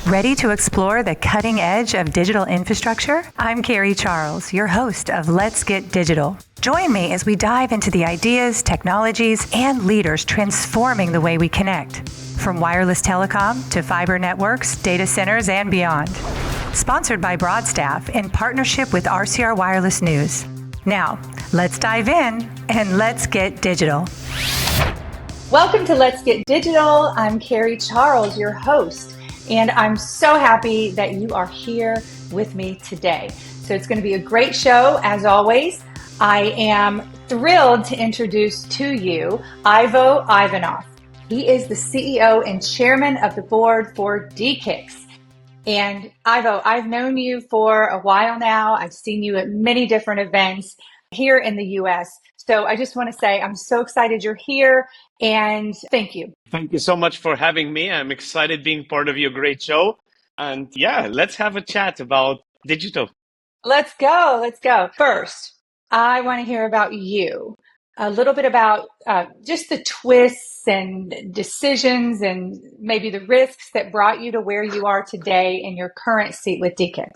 Ready to explore the cutting edge of digital infrastructure? I'm Carrie Charles, your host of Let's Get Digital. Join me as we dive into the ideas, technologies, and leaders transforming the way we connect. From wireless telecom to fiber networks, data centers, and beyond. Sponsored by Broadstaff in partnership with RCR Wireless News. Now, let's dive in and let's get digital. Welcome to Let's Get Digital. I'm Carrie Charles, your host, and I'm so happy that you are here with me today. So it's going to be a great show, as always. I am thrilled to introduce to you Ivo Ivanov. He is the CEO and Chairman of the Board for DE-CIX. And Ivo, I've known you for a while now. I've seen you at many different events here in the US. So I just want to say I'm so excited you're here and thank you. Thank you so much for having me. I'm excited being part of your great show. And yeah, let's have a chat about digital. Let's go. First, I want to hear about you. A little bit about just the twists and decisions and maybe the risks that brought you to where you are today in your current seat with DE-CIX.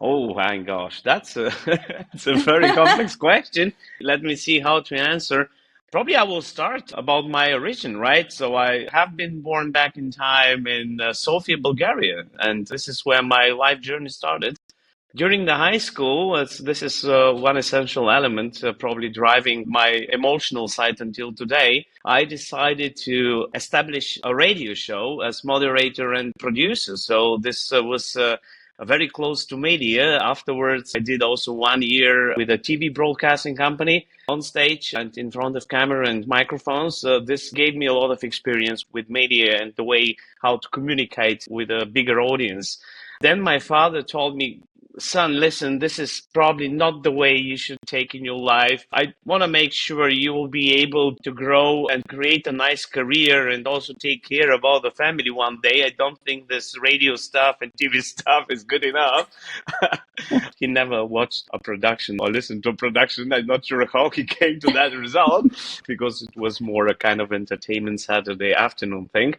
Oh my gosh, that's it's a very complex question. Let me see how to answer. Probably I will start about my origin, right? So I have been born back in time in Sofia, Bulgaria, and this is where my life journey started. During the high school, this is one essential element, probably driving my emotional side until today. I decided to establish a radio show as moderator and producer. So this was very close to media. Afterwards, I did also 1 year with a TV broadcasting company on stage and in front of camera and microphones. This gave me a lot of experience with media and the way how to communicate with a bigger audience. Then my father told me, son, listen, this is probably not the way you should take in your life. I want to make sure you will be able to grow and create a nice career and also take care of all the family one day. I don't think this radio stuff and TV stuff is good enough. He never watched a production or listened to a production. I'm not sure how he came to that result because it was more a kind of entertainment Saturday afternoon thing.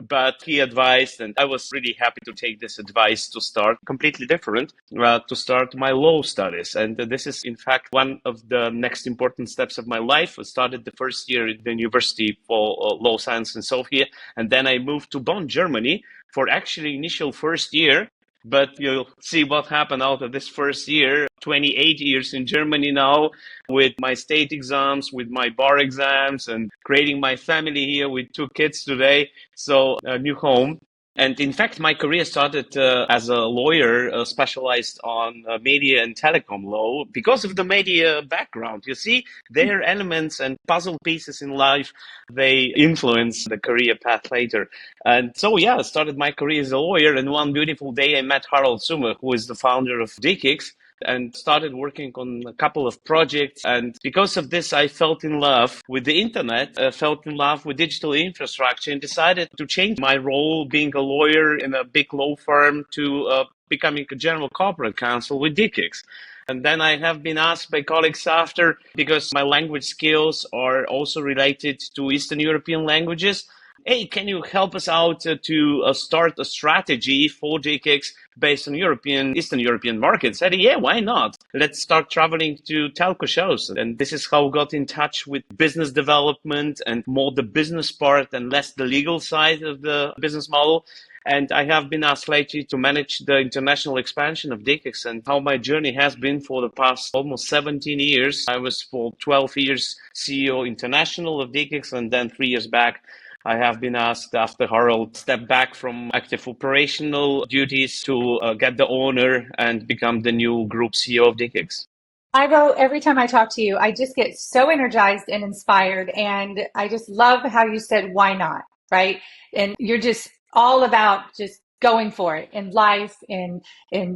But he advised, and I was really happy to take this advice to start completely different, to start my law studies. And this is, in fact, one of the next important steps of my life. I started the first year at the University for Law Science in Sofia, and then I moved to Bonn, Germany for actually initial first year. But you'll see what happened out of this first year, 28 years in Germany now, with my state exams, with my bar exams, and creating my family here with 2 kids today. So a new home. And in fact, my career started as a lawyer specialized on media and telecom law because of the media background. You see, there are elements and puzzle pieces in life, they influence the career path later. And so, yeah, I started my career as a lawyer. And one beautiful day, I met Harald Sumer, who is the founder of DE-CIX, and started working on a couple of projects. And because of this, I felt in love with the internet, felt in love with digital infrastructure, and decided to change my role being a lawyer in a big law firm to becoming a general corporate counsel with DE-CIX. And then I have been asked by colleagues after, because my language skills are also related to Eastern European languages, hey, can you help us out to start a strategy for DE-CIX based on Eastern European markets? I said, yeah, why not? Let's start traveling to telco shows. And this is how I got in touch with business development and more the business part and less the legal side of the business model. And I have been asked lately to manage the international expansion of DE-CIX, and how my journey has been for the past almost 17 years. I was for 12 years CEO international of DE-CIX, and then 3 years back, I have been asked after Harald stepped back from active operational duties to get the honor and become the new group CEO of DE-CIX. Ivo, every time I talk to you, I just get so energized and inspired. And I just love how you said, why not? Right? And you're just all about just going for it in life, in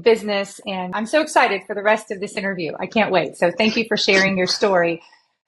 business. And I'm so excited for the rest of this interview. I can't wait. So thank you for sharing your story.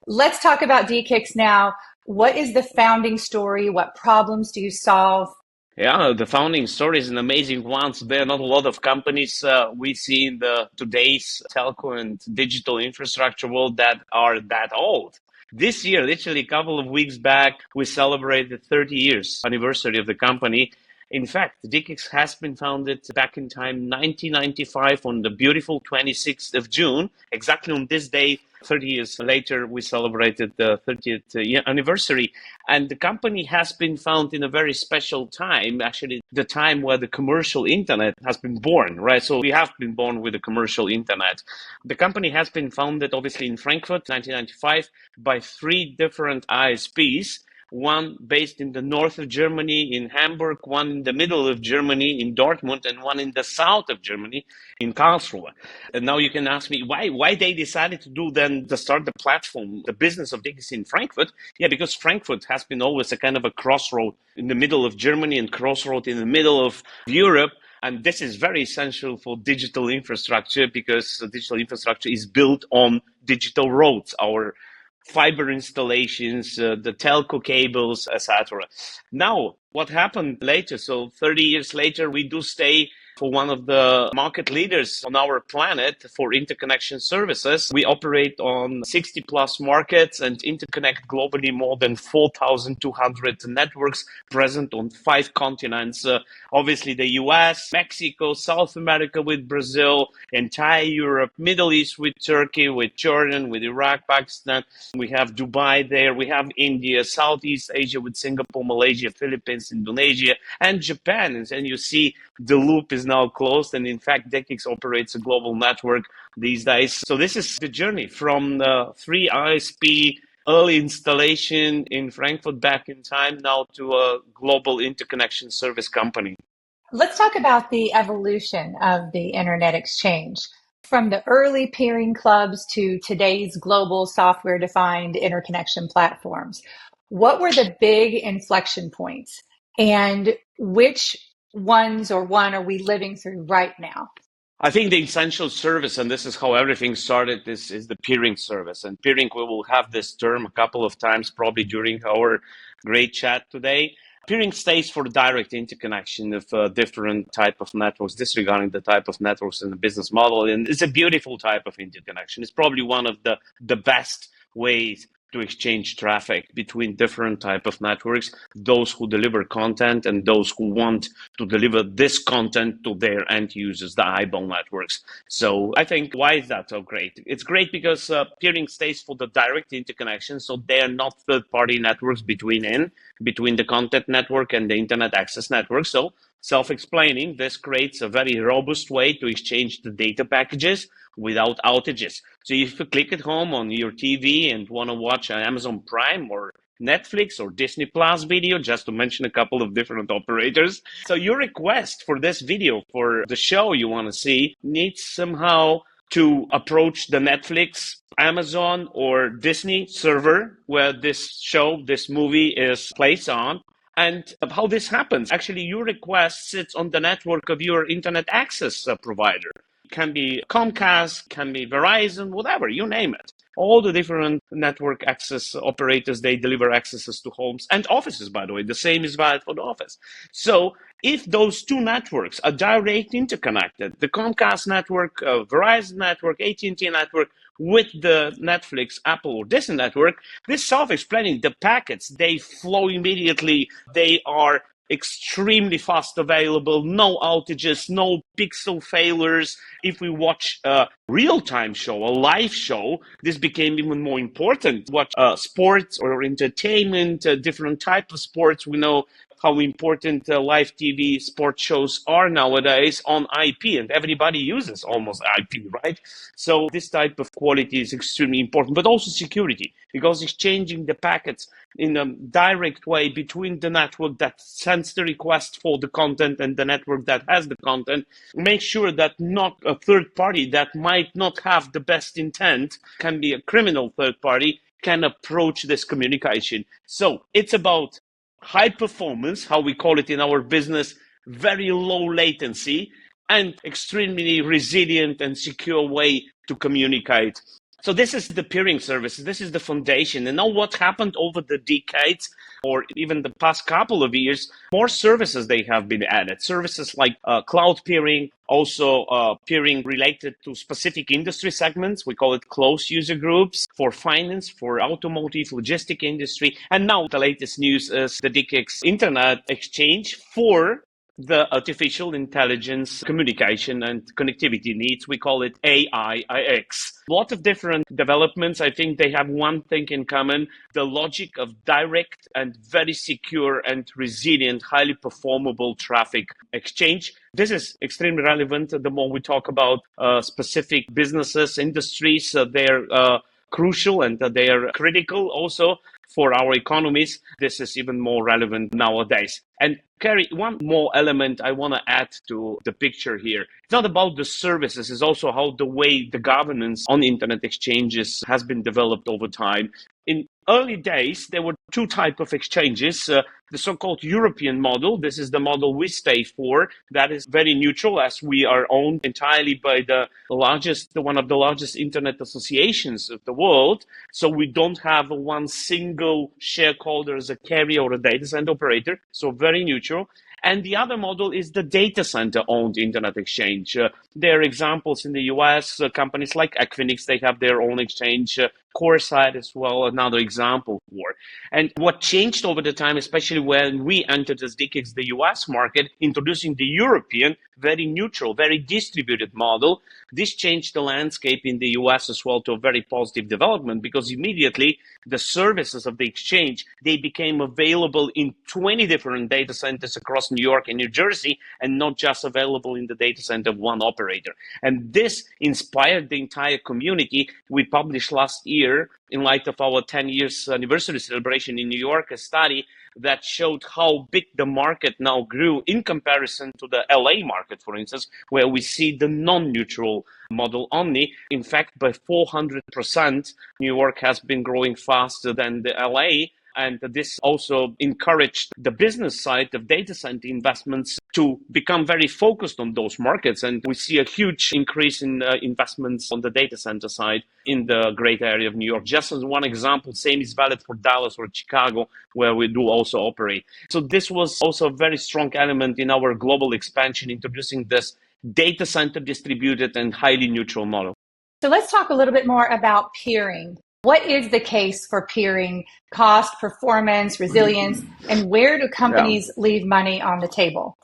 Let's talk about DE-CIX now. What is the founding story? What problems do you solve? Yeah, the founding story is an amazing one. So there are not a lot of companies we see in today's telco and digital infrastructure world that are that old. This year, literally a couple of weeks back, we celebrated the 30 years anniversary of the company. In fact, DE-CIX has been founded back in time, 1995, on the beautiful 26th of June. Exactly on this day, 30 years later, we celebrated the 30th anniversary. And the company has been founded in a very special time, actually the time where the commercial internet has been born, right? So we have been born with the commercial internet. The company has been founded, obviously, in Frankfurt, 1995, by three different ISPs. One based in the north of Germany in Hamburg, one in the middle of Germany in Dortmund, and one in the south of Germany in Karlsruhe. And now you can ask me why they decided to start the platform, the business of DE-CIX in Frankfurt. Yeah, because Frankfurt has been always a kind of a crossroad in the middle of Germany and crossroad in the middle of Europe. And this is very essential for digital infrastructure because digital infrastructure is built on digital roads, our fiber installations, the telco cables, etc. Now, what happened later? So 30 years later, we do stay for one of the market leaders on our planet for interconnection services. We operate on 60 plus markets and interconnect globally more than 4,200 networks present on 5 continents. Obviously, the US, Mexico, South America with Brazil, entire Europe, Middle East with Turkey, with Jordan, with Iraq, Pakistan. We have Dubai there. We have India, Southeast Asia with Singapore, Malaysia, Philippines, Indonesia, and Japan. And you see the loop is now closed. And in fact, DE-CIX operates a global network these days. So this is the journey from the 3-ISP early installation in Frankfurt back in time now to a global interconnection service company. Let's talk about the evolution of the Internet exchange. From the early peering clubs to today's global software-defined interconnection platforms, what were the big inflection points and which ones or one are we living through right now? I think the essential service, and this is how everything started, is the peering service. And peering, we will have this term a couple of times probably during our great chat today. Peering stays for direct interconnection of different type of networks, disregarding the type of networks and the business model. And it's a beautiful type of interconnection. It's probably one of the best ways to exchange traffic between different type of networks, those who deliver content and those who want to deliver this content to their end users, the eyeball networks. So I think, why is that so great? It's great because peering stays for the direct interconnection, so they are not third-party networks between the content network and the internet access network. So self-explaining, this creates a very robust way to exchange the data packages without outages. So if you click at home on your TV and want to watch Amazon Prime or Netflix or Disney Plus video, just to mention a couple of different operators. So your request for this video, for the show you want to see, needs somehow to approach the Netflix, Amazon, or Disney server where this show, this movie is placed on. And how this happens, actually, your request sits on the network of your internet access provider. It can be Comcast, can be Verizon, whatever, you name it. All the different network access operators, they deliver accesses to homes and offices, by the way. The same is valid for the office. So if those two networks are direct interconnected, the Comcast network, Verizon network, AT&T network, with the Netflix, Apple, or Disney network, this self-explaining, the packets, they flow immediately. They are extremely fast available, no outages, no pixel failures. If we watch a real-time show, a live show, this became even more important. Watch sports or entertainment, different type of sports. We know how important live TV sports shows are nowadays on IP, and everybody uses almost IP, right? So this type of quality is extremely important, but also security, because exchanging the packets in a direct way between the network that sends the request for the content and the network that has the content, make sure that not a third party that might not have the best intent, can be a criminal third party, can approach this communication. So it's about high performance, how we call it in our business, very low latency, and extremely resilient and secure way to communicate. So this is the peering service. This is the foundation. And now what happened over the decades, or even the past couple of years, more services they have been added. Services like cloud peering, also peering related to specific industry segments. We call it closed user groups for finance, for automotive, logistic industry. And now the latest news is the DE-CIX Internet Exchange for the artificial intelligence communication and connectivity needs. We call it AI-IX. A lot of different developments. I think they have one thing in common, the logic of direct and very secure and resilient, highly performable traffic exchange. This is extremely relevant the more we talk about specific businesses, industries. They're crucial and they are critical also for our economies. This is even more relevant nowadays. And Carrie, one more element I want to add to the picture here. It's not about the services, it's also how the way the governance on internet exchanges has been developed over time. In early days, there were two types of exchanges. The so-called European model, this is the model we stay for, that is very neutral as we are owned entirely by one of the largest internet associations of the world. So we don't have one single shareholder as a carrier or a data center operator, so very neutral. And the other model is the data center owned internet exchange. There are examples in the US, companies like Equinix, they have their own exchange. CoreSite as well, another example for. And what changed over the time, especially when we entered as DE-CIX the US market, introducing the European, very neutral, very distributed model, this changed the landscape in the US as well to a very positive development, because immediately the services of the exchange, they became available in 20 different data centers across New York and New Jersey, and not just available in the data center of one operator. And this inspired the entire community. We published last year, in light of our 10 years anniversary celebration in New York, a study that showed how big the market now grew in comparison to the LA market, for instance, where we see the non-neutral model only. In fact, by 400%, New York has been growing faster than the LA. And this also encouraged the business side of data center investments to become very focused on those markets. And we see a huge increase in investments on the data center side in the great area of New York. Just as one example, same is valid for Dallas or Chicago, where we do also operate. So this was also a very strong element in our global expansion, introducing this data center distributed and highly neutral model. So let's talk a little bit more about peering. What is the case for peering? Cost, performance, resilience, and where do companies leave money on the table?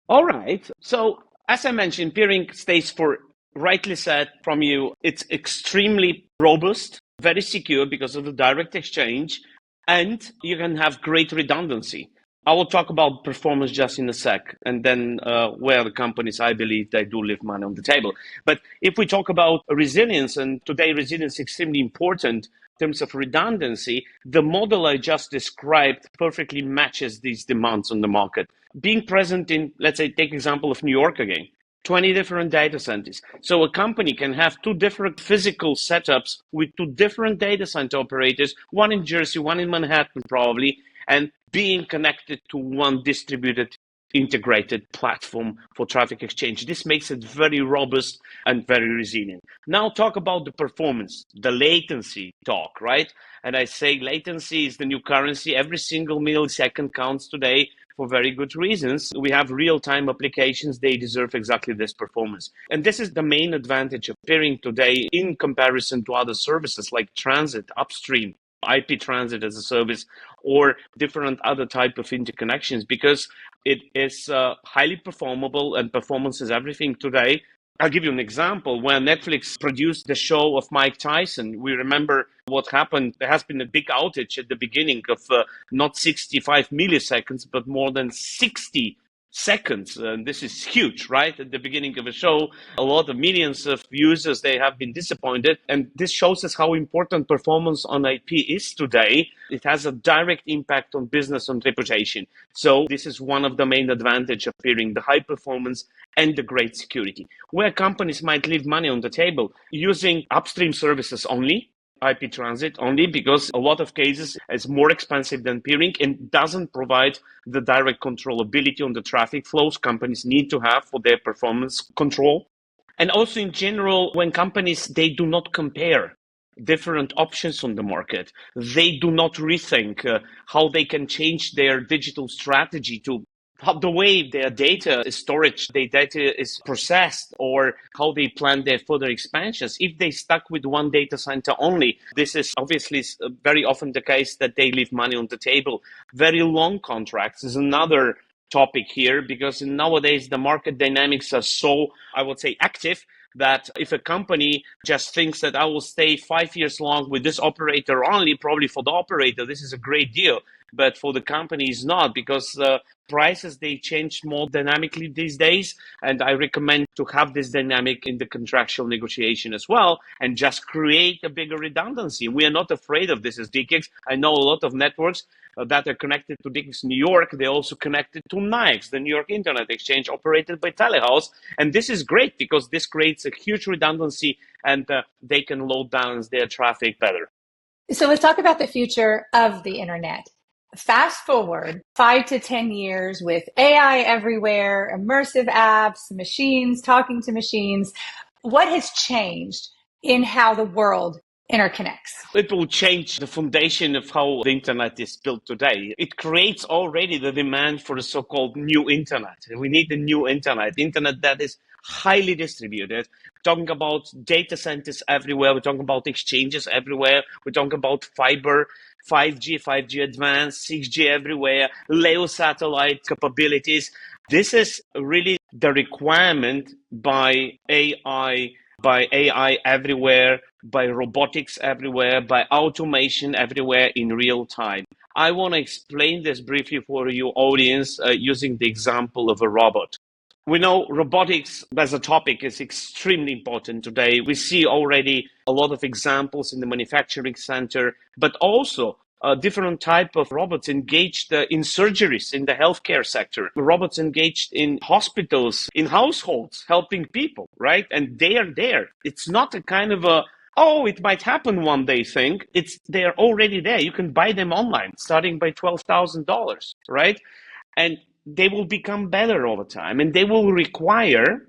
All right. So as I mentioned, peering stays for, rightly said from you, it's extremely robust, very secure because of the direct exchange, and you can have great redundancy. I will talk about performance just in a sec, and then where the companies, I believe, they do leave money on the table. But if we talk about resilience, and today resilience is extremely important in terms of redundancy, the model I just described perfectly matches these demands on the market. Being present in, let's say, take example of New York again, 20 different data centers. So a company can have two different physical setups with two different data center operators, one in Jersey, one in Manhattan probably, and being connected to one distributed, integrated platform for traffic exchange. This makes it very robust and very resilient. Now talk about the performance, the latency talk, right? And I say latency is the new currency. Every single millisecond counts today for very good reasons. We have real-time applications. They deserve exactly this performance. And this is the main advantage of peering today in comparison to other services like transit, upstream, IP transit as a service, or different other type of interconnections, because it is highly performable, and performance is everything today. I'll give you an example. When Netflix produced the show of Mike Tyson, we remember what happened. There has been a big outage at the beginning of not 65 milliseconds, but more than 60 seconds. And this is huge, right? At the beginning of a show, a lot of millions of users, they have been disappointed. And this shows us how important performance on IP is today. It has a direct impact on business and reputation. So this is one of the main advantages of peering, the high performance and the great security. Where companies might leave money on the table, using upstream services only, IP transit only, because a lot of cases is more expensive than peering and doesn't provide the direct controllability on the traffic flows companies need to have for their performance control. And also in general, when companies, they do not compare different options on the market, they do not rethink how they can change their digital strategy to how the way their data is stored, their data is processed, or how they plan their further expansions. If they stuck with one data center only, this is obviously very often the case that they leave money on the table. Very long contracts is another topic here, because nowadays the market dynamics are so, I would say, active, that if a company just thinks that I will stay 5 years long with this operator only, probably for the operator, this is a great deal. But for the company, it's not, because prices, they change more dynamically these days. And I recommend to have this dynamic in the contractual negotiation as well, and just create a bigger redundancy. We are not afraid of this as DE-CIX. I know a lot of networks that are connected to DE-CIX New York. They're also connected to NYX, the New York Internet Exchange, operated by Telehouse. And this is great because this creates a huge redundancy, and they can load balance their traffic better. So let's talk about the future of the internet. Fast forward 5 to 10 years with AI everywhere, immersive apps, machines talking to machines. What has changed in how the world interconnects? It will change the foundation of how the internet is built today. It creates already the demand for the so-called new internet. We need the new internet that is highly distributed. We're talking about data centers everywhere. We're talking about exchanges everywhere. We're talking about fiber, 5G advanced, 6G everywhere, LEO satellite capabilities. This is really the requirement by AI everywhere, by robotics everywhere, by automation everywhere in real time. I want to explain this briefly for your audience using the example of a robot. We know robotics as a topic is extremely important today. We see already a lot of examples in the manufacturing center, but also different type of robots engaged in surgeries in the healthcare sector, robots engaged in hospitals, in households, helping people, right? And they are there. It's not a kind of a, oh, it might happen one day thing. They're already there. You can buy them online, starting by $12,000, right? And they will become better over time, and they will require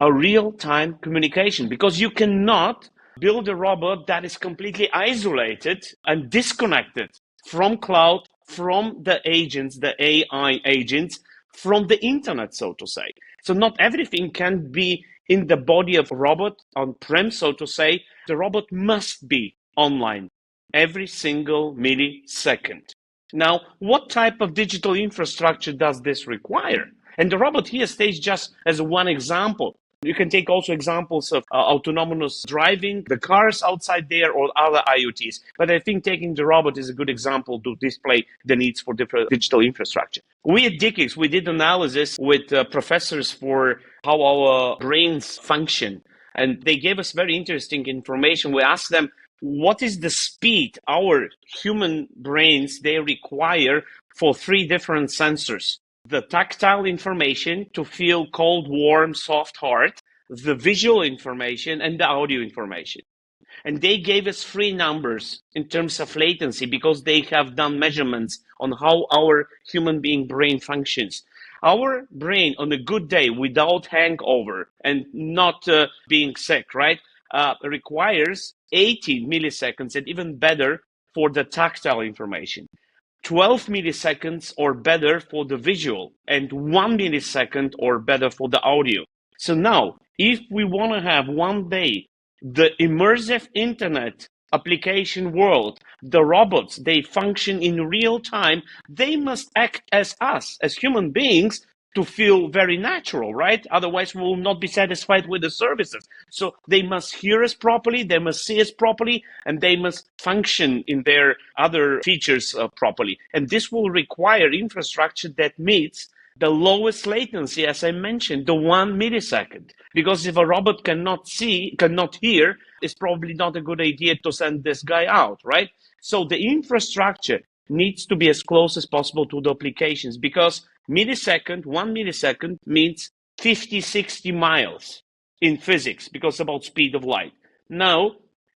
a real-time communication, because you cannot build a robot that is completely isolated and disconnected from cloud, from the agents, the AI agents, from the internet, so to say. So not everything can be in the body of a robot on-prem, so to say. The robot must be online every single millisecond. Now, what type of digital infrastructure does this require? And the robot here stays just as one example. You can take also examples of autonomous driving, the cars outside there, or other IoTs. But I think taking the robot is a good example to display the needs for different digital infrastructure. We at DE-CIX, we did analysis with professors for how our brains function. And they gave us very interesting information. We asked them, what is the speed our human brains, they require for 3 different sensors? The tactile information to feel cold, warm, soft, hard, the visual information, and the audio information. And they gave us 3 numbers in terms of latency, because they have done measurements on how our human being brain functions. Our brain on a good day without hangover and not being sick, right, requires 80 milliseconds, and even better for the tactile information. 12 milliseconds or better for the visual, and 1 millisecond or better for the audio. So now, if we want to have one day the immersive internet application world, the robots, they function in real time, they must act as us, as human beings, to feel very natural, right? Otherwise, we will not be satisfied with the services. So they must hear us properly, they must see us properly, and they must function in their other features properly. And this will require infrastructure that meets the lowest latency, as I mentioned, the 1 millisecond. Because if a robot cannot see, cannot hear, it's probably not a good idea to send this guy out, right? So the infrastructure needs to be as close as possible to the applications, because 1 millisecond means 50, 60 miles in physics, because about speed of light. Now,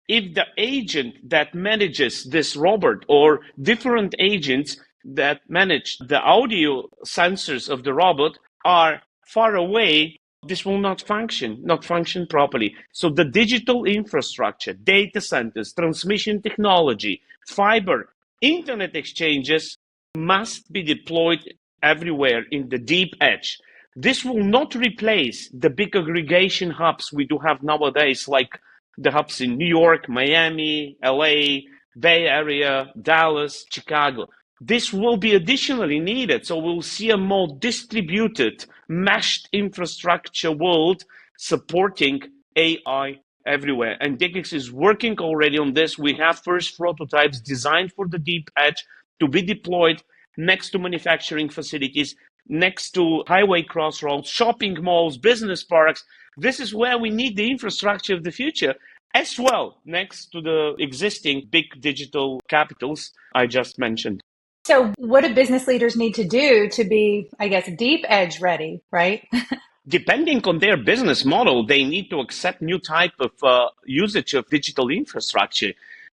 if the agent that manages this robot, or different agents that manage the audio sensors of the robot, are far away, this will not function properly. So the digital infrastructure, data centers, transmission technology, fiber, internet exchanges must be deployed everywhere in the deep edge. This will not replace the big aggregation hubs we do have nowadays, like the hubs in New York, Miami, LA, Bay Area, Dallas, Chicago. this will be additionally needed. So we'll see a more distributed, meshed infrastructure world supporting AI everywhere. And DE-CIX is working already on this. We have first prototypes designed for the deep edge to be deployed next to manufacturing facilities, next to highway crossroads, shopping malls, business parks. This is where we need the infrastructure of the future, as well, next to the existing big digital capitals I just mentioned. So what do business leaders need to do to be, I guess, deep edge ready, right? Depending on their business model, they need to accept new type of usage of digital infrastructure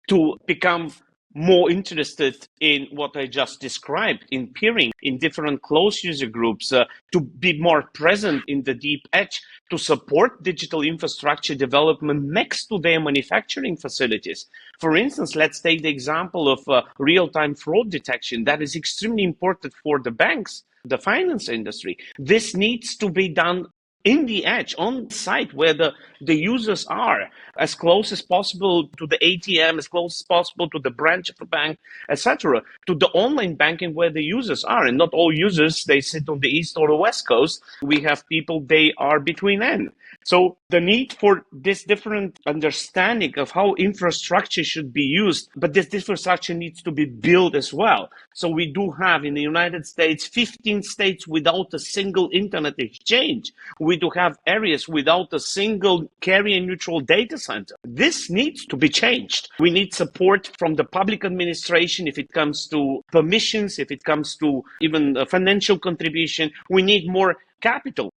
to become more interested in what I just described, in peering in different closed user groups, to be more present in the deep edge, to support digital infrastructure development next to their manufacturing facilities. For instance, let's take the example of real-time fraud detection. That is extremely important for the banks, the finance industry. This needs to be done in the edge, on site where the users are, as close as possible to the ATM, as close as possible to the branch of the bank, etc., to the online banking where the users are. And not all users, they sit on the east or the west coast. We have people, they are between them. So the need for this different understanding of how infrastructure should be used, but this infrastructure needs to be built as well. So we do have in the United States 15 states without a single internet exchange. We do have areas without a single carrier neutral data center. This needs to be changed. We need support from the public administration if it comes to permissions, if it comes to even financial contribution. We need more capital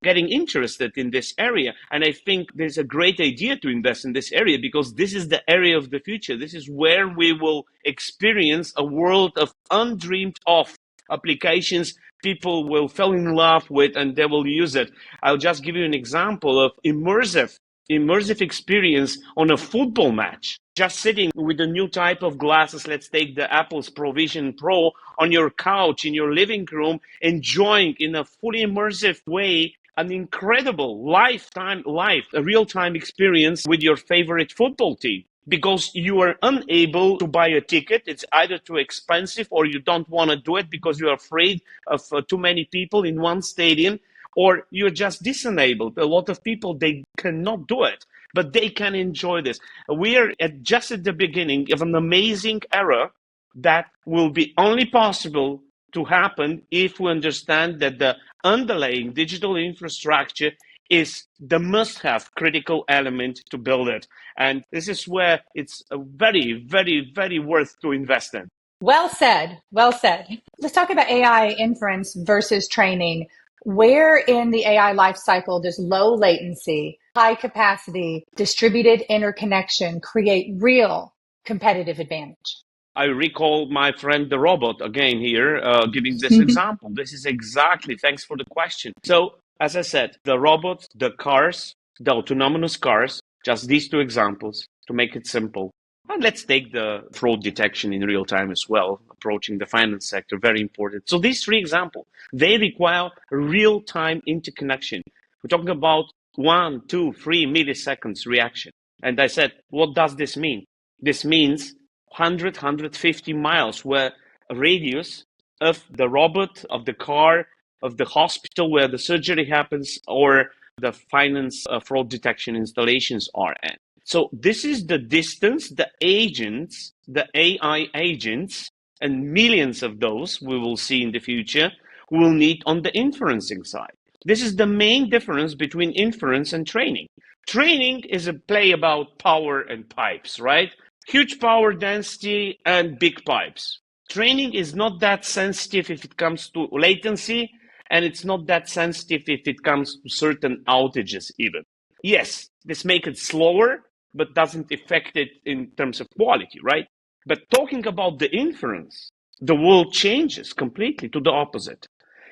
getting interested in this area. And I think there's a great idea to invest in this area because this is the area of the future. This is where we will experience a world of undreamed of applications people will fall in love with and they will use it. I'll just give you an example of immersive experience on a football match. Just sitting with a new type of glasses, let's take the Apple's Provision Pro, on your couch in your living room, enjoying in a fully immersive way an incredible a real-time experience with your favorite football team. Because you are unable to buy a ticket, it's either too expensive or you don't want to do it because you're afraid of too many people in one stadium, or you're just disenabled. A lot of people, they cannot do it, but they can enjoy this. We are just at the beginning of an amazing era that will be only possible to happen if we understand that the underlying digital infrastructure is the must-have critical element to build it. And this is where it's very, very, very worth to invest in. Well said. Well said. Let's talk about AI inference versus training. Where in the AI lifecycle does low latency, high capacity, distributed interconnection create real competitive advantage? I recall my friend the robot again here, giving this example. This is exactly, thanks for the question. So, as I said, the robots, the cars, the autonomous cars, just these two examples to make it simple. And let's take the fraud detection in real time as well, approaching the finance sector, very important. So these three examples, they require real-time interconnection. We're talking about 1, 2, 3 milliseconds reaction. And I said, what does this mean? This means 150 miles where a radius of the robot, of the car, of the hospital where the surgery happens, or the finance fraud detection installations are at. So this is the distance the agents, the AI agents, and millions of those we will see in the future will need on the inferencing side. This is the main difference between inference and training. Training is a play about power and pipes, right? Huge power density and big pipes. Training is not that sensitive if it comes to latency, and it's not that sensitive if it comes to certain outages even. Yes, this makes it slower, but doesn't affect it in terms of quality, right? But talking about the inference, the world changes completely to the opposite.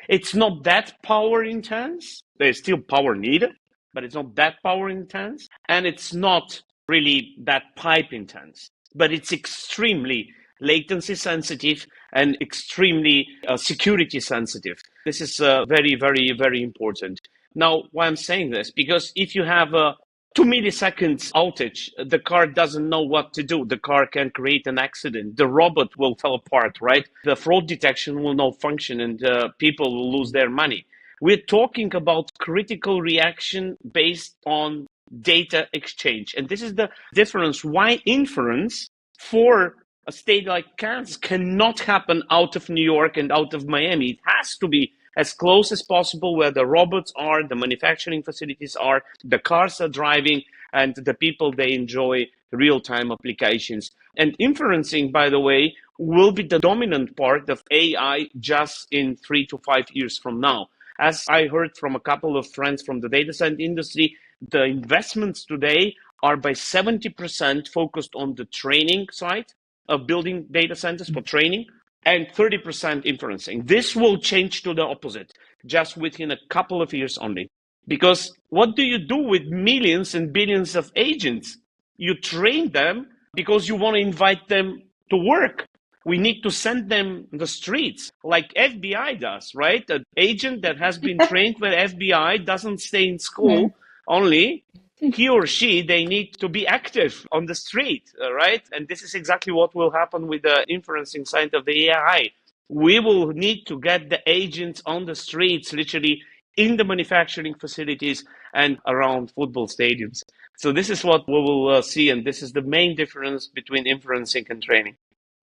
It's not that power intense. There's still power needed, but it's not that power intense. And it's not really that pipe intense, but it's extremely latency sensitive and extremely security sensitive. This is very, very, very important. Now, why I'm saying this, because if you have a 2 milliseconds outage, the car doesn't know what to do. The car can create an accident. The robot will fall apart, right? The fraud detection will not function and people will lose their money. We're talking about critical reaction based on data exchange. And this is the difference why inference for a state like Kansas cannot happen out of New York and out of Miami. It has to be as close as possible where the robots are, the manufacturing facilities are, the cars are driving, and the people, they enjoy real-time applications. And inferencing, by the way, will be the dominant part of AI just in 3 to 5 years from now. As I heard from a couple of friends from the data center industry, the investments today are by 70% focused on the training side of building data centers for training and 30% inferencing. This will change to the opposite just within a couple of years only. Because what do you do with millions and billions of agents? You train them because you want to invite them to work. We need to send them the streets like FBI does, right? An agent that has been trained with FBI doesn't stay in school only. He or she, they need to be active on the street, right? And this is exactly what will happen with the inferencing side of the AI. We will need to get the agents on the streets, literally in the manufacturing facilities and around football stadiums. So this is what we will see, and this is the main difference between inferencing and training.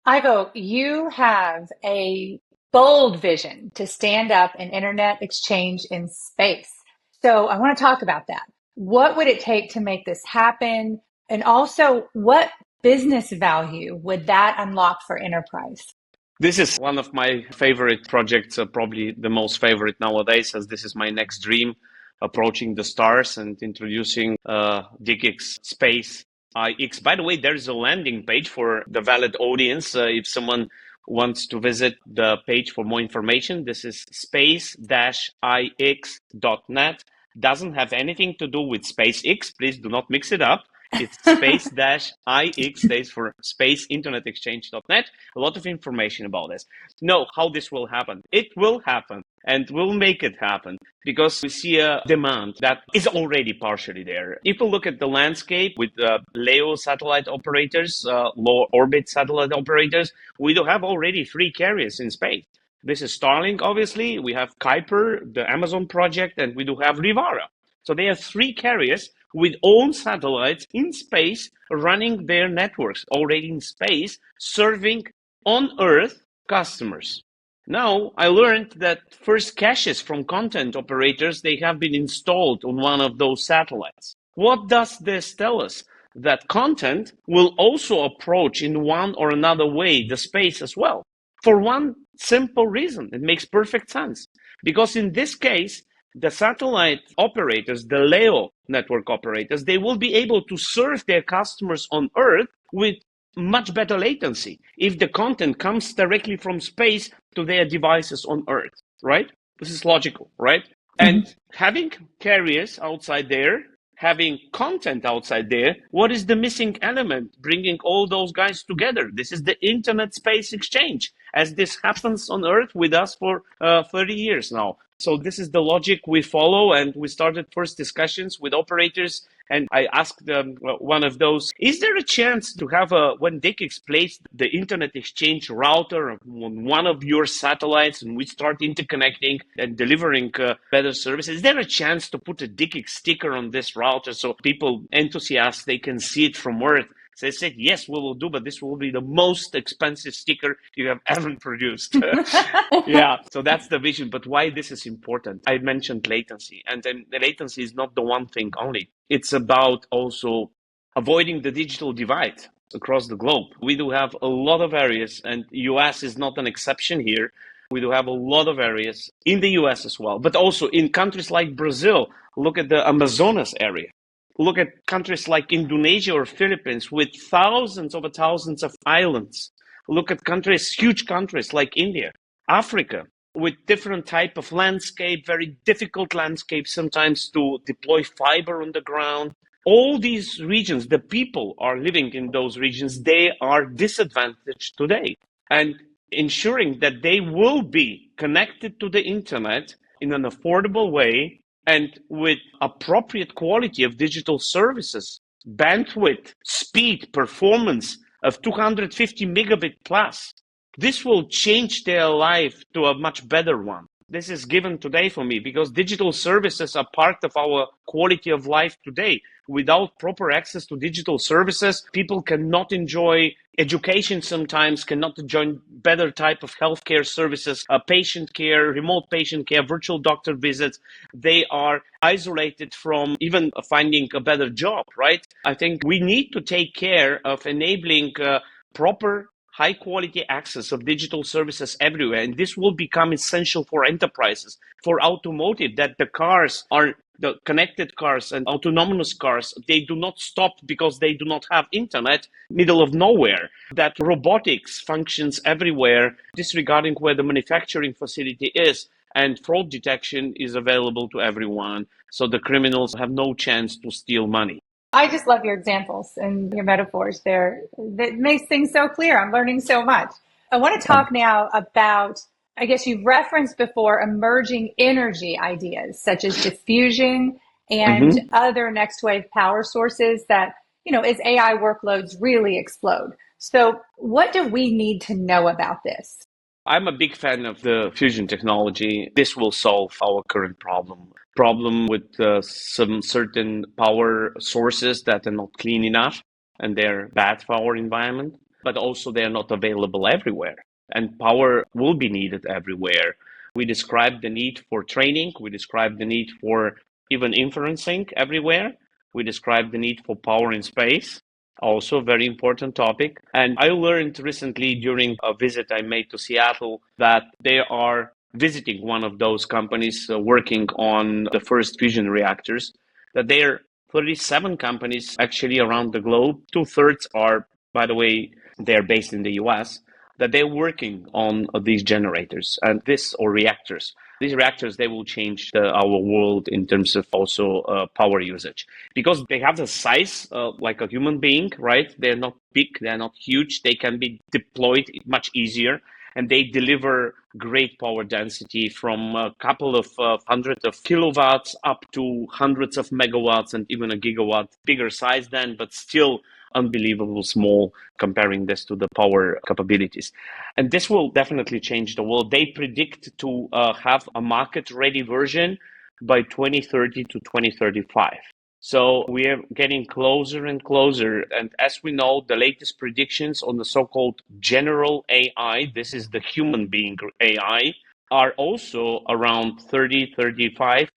Ivo, you have a bold vision to stand up an internet exchange in space. So I want to talk about that. What would it take to make this happen? And also, what business value would that unlock for enterprise? This is one of my favorite projects, probably the most favorite nowadays, as this is my next dream, approaching the stars and introducing DE-CIX Space IX. By the way, there's a landing page for the valid audience. If someone wants to visit the page for more information, this is space-ix.net. Doesn't have anything to do with SpaceX. Please do not mix it up. It's space-ix, stays for space-internet-exchange.net. A lot of information about this. Know how this will happen. It will happen, and we'll make it happen because we see a demand that is already partially there. If we look at the landscape with LEO satellite operators, low orbit satellite operators, we do have already 3 carriers in space. This is Starlink, obviously. We have Kuiper, the Amazon project, and we do have Rivara. So they have 3 carriers with own satellites in space running their networks already in space, serving on Earth customers. Now, I learned that first caches from content operators, they have been installed on one of those satellites. What does this tell us? That content will also approach in one or another way the space as well. For one simple reason, it makes perfect sense. Because in this case, the satellite operators, the LEO network operators, they will be able to serve their customers on Earth with much better latency if the content comes directly from space to their devices on Earth, right? This is logical, right? And having carriers outside there, having content outside there, what is the missing element bringing all those guys together? This is the internet space exchange, as this happens on Earth with us for 30 years now. So this is the logic we follow, and we started first discussions with operators, and I asked one of those, is there a chance to have when DE-CIX placed the internet exchange router on one of your satellites and we start interconnecting and delivering better services, is there a chance to put a DE-CIX sticker on this router so people, enthusiasts, they can see it from Earth? So I said, yes, we will do, but this will be the most expensive sticker you have ever produced. Yeah, so that's the vision. But why this is important? I mentioned latency, and then the latency is not the one thing only. It's about also avoiding the digital divide across the globe. We do have a lot of areas, and US is not an exception here. We do have a lot of areas in the US as well, but also in countries like Brazil. Look at the Amazonas area. Look at countries like Indonesia or Philippines with thousands of islands. Look at countries, huge countries like India, Africa, with different type of landscape, very difficult landscape sometimes to deploy fiber on the ground. All these regions, the people are living in those regions, they are disadvantaged today. And ensuring that they will be connected to the internet in an affordable way and with appropriate quality of digital services, bandwidth, speed, performance of 250 megabit plus, this will change their life to a much better one. This is given today for me because digital services are part of our quality of life today. Without proper access to digital services, people cannot enjoy education sometimes, cannot enjoy better type of healthcare services, patient care, remote patient care, virtual doctor visits. They are isolated from even finding a better job, right? I think we need to take care of enabling proper high quality access of digital services everywhere. And this will become essential for enterprises, for automotive, that the cars are the connected cars and autonomous cars. They do not stop because they do not have internet, middle of nowhere, that robotics functions everywhere, disregarding where the manufacturing facility is. And fraud detection is available to everyone. So the criminals have no chance to steal money. I just love your examples and your metaphors there. That makes things so clear. I'm learning so much. I want to talk now about, I guess you've referenced before, emerging energy ideas such as diffusion and other next wave power sources that, as AI workloads really explode. So what do we need to know about this? I'm a big fan of the fusion technology. This will solve our current problem with some certain power sources that are not clean enough and they're bad for our environment, but also they're not available everywhere. And power will be needed everywhere. We described the need for training. We described the need for even inferencing everywhere. We described the need for power in space. Also a very important topic. And I learned recently during a visit I made to Seattle that they are visiting one of those companies working on the first fusion reactors, that there are 37 companies actually around the globe. 2/3 are, by the way, they're based in the US, that they're working on these generators and this or reactors. These reactors, they will change our world in terms of also power usage because they have the size like a human being, right? They're not big, they're not huge. They can be deployed much easier and they deliver great power density from a couple of hundreds of kilowatts up to hundreds of megawatts and even a gigawatt, bigger size then, but still unbelievable small comparing this to the power capabilities. And this will definitely change the world. They predict to have a market-ready version by 2030 to 2035. So we are getting closer and closer. And as we know, the latest predictions on the so-called general AI, this is the human being AI, are also around 2030,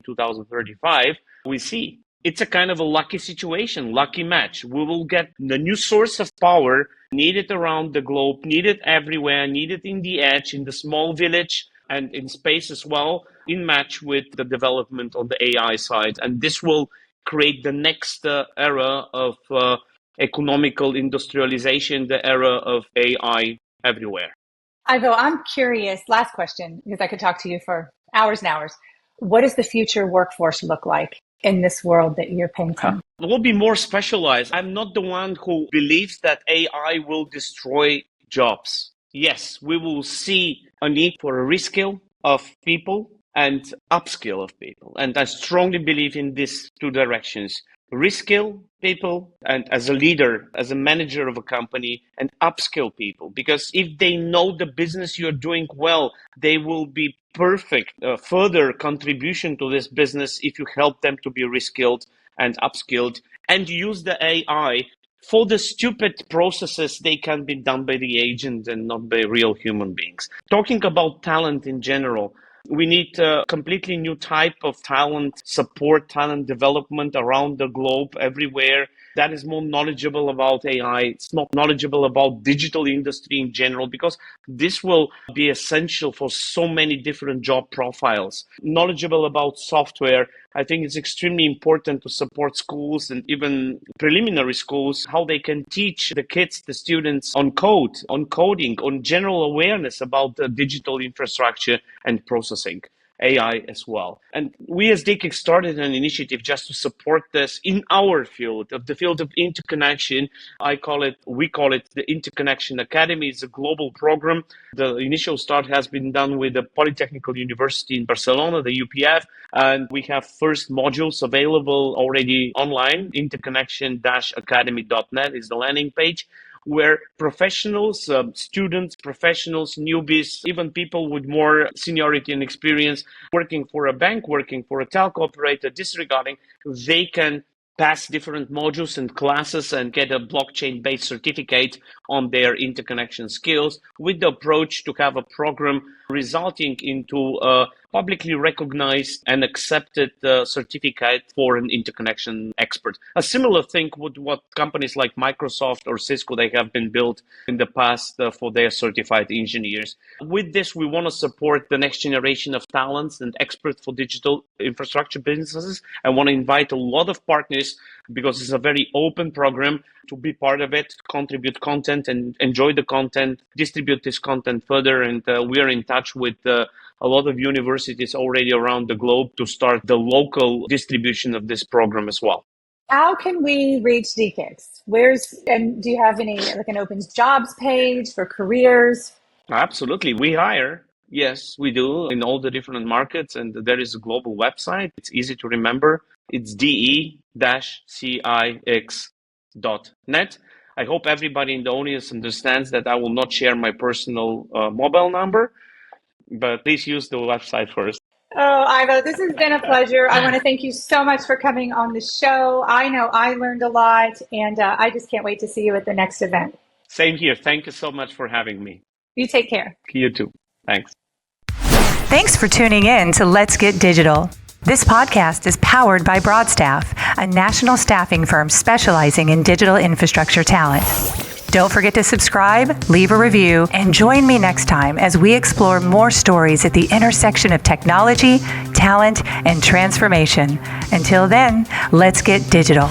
2035. We see it's a kind of a lucky situation, lucky match. We will get the new source of power needed around the globe, needed everywhere, needed in the edge, in the small village, and in space as well, in match with the development on the AI side. And this will create the next era of economical industrialization, the era of AI everywhere. Ivo, I'm curious, last question, because I could talk to you for hours and hours. What does the future workforce look like in this world that you're painting? It will be more specialized. I'm not the one who believes that AI will destroy jobs. Yes, we will see a need for a reskill of people and upskill of people. And I strongly believe in these two directions. Reskill people and as a leader, as a manager of a company, and upskill people. Because if they know the business you're doing well, they will be perfect further contribution to this business if you help them to be reskilled and upskilled and use the AI for the stupid processes. They can be done by the agent and not by real human beings. Talking about talent in general, we need a completely new type of talent support, talent development around the globe, everywhere. That is more knowledgeable about AI. It's not knowledgeable about digital industry in general, because this will be essential for so many different job profiles. Knowledgeable about software. I think it's extremely important to support schools and even preliminary schools, how they can teach the kids, the students on code, on coding, on general awareness about the digital infrastructure and processing. AI as well. And we as DE-CIX started an initiative just to support this in our field, of the field of interconnection. We call it the Interconnection Academy. It's a global program. The initial start has been done with the Polytechnical University in Barcelona, the UPF, and we have first modules available already online. Interconnection-academy.net is the landing page, where professionals, students, professionals, newbies, even people with more seniority and experience working for a bank, working for a telco operator, disregarding, they can pass different modules and classes and get a blockchain-based certificate on their interconnection skills, with the approach to have a program resulting into a publicly recognized and accepted certificate for an interconnection expert. A similar thing with what companies like Microsoft or Cisco, they have been built in the past for their certified engineers. With this, we want to support the next generation of talents and experts for digital infrastructure businesses. I want to invite a lot of partners, because it's a very open program, to be part of it, contribute content and enjoy the content, distribute this content further. And we are in touch with a lot of universities already around the globe to start the local distribution of this program as well. How can we reach DE-CIX? And do you have an open jobs page for careers? Absolutely. We hire. Yes, we do, in all the different markets. And there is a global website. It's easy to remember. It's DE-CIX.net. I hope everybody in the audience understands that I will not share my personal mobile number, but please use the website first. Oh, Ivo, this has been a pleasure. I want to thank you so much for coming on the show. I know I learned a lot, and I just can't wait to see you at the next event. Same here. Thank you so much for having me. You take care. You too. Thanks. Thanks for tuning in to Let's Get Digital. This podcast is powered by Broadstaff, a national staffing firm specializing in digital infrastructure talent. Don't forget to subscribe, leave a review, and join me next time as we explore more stories at the intersection of technology, talent, and transformation. Until then, let's get digital.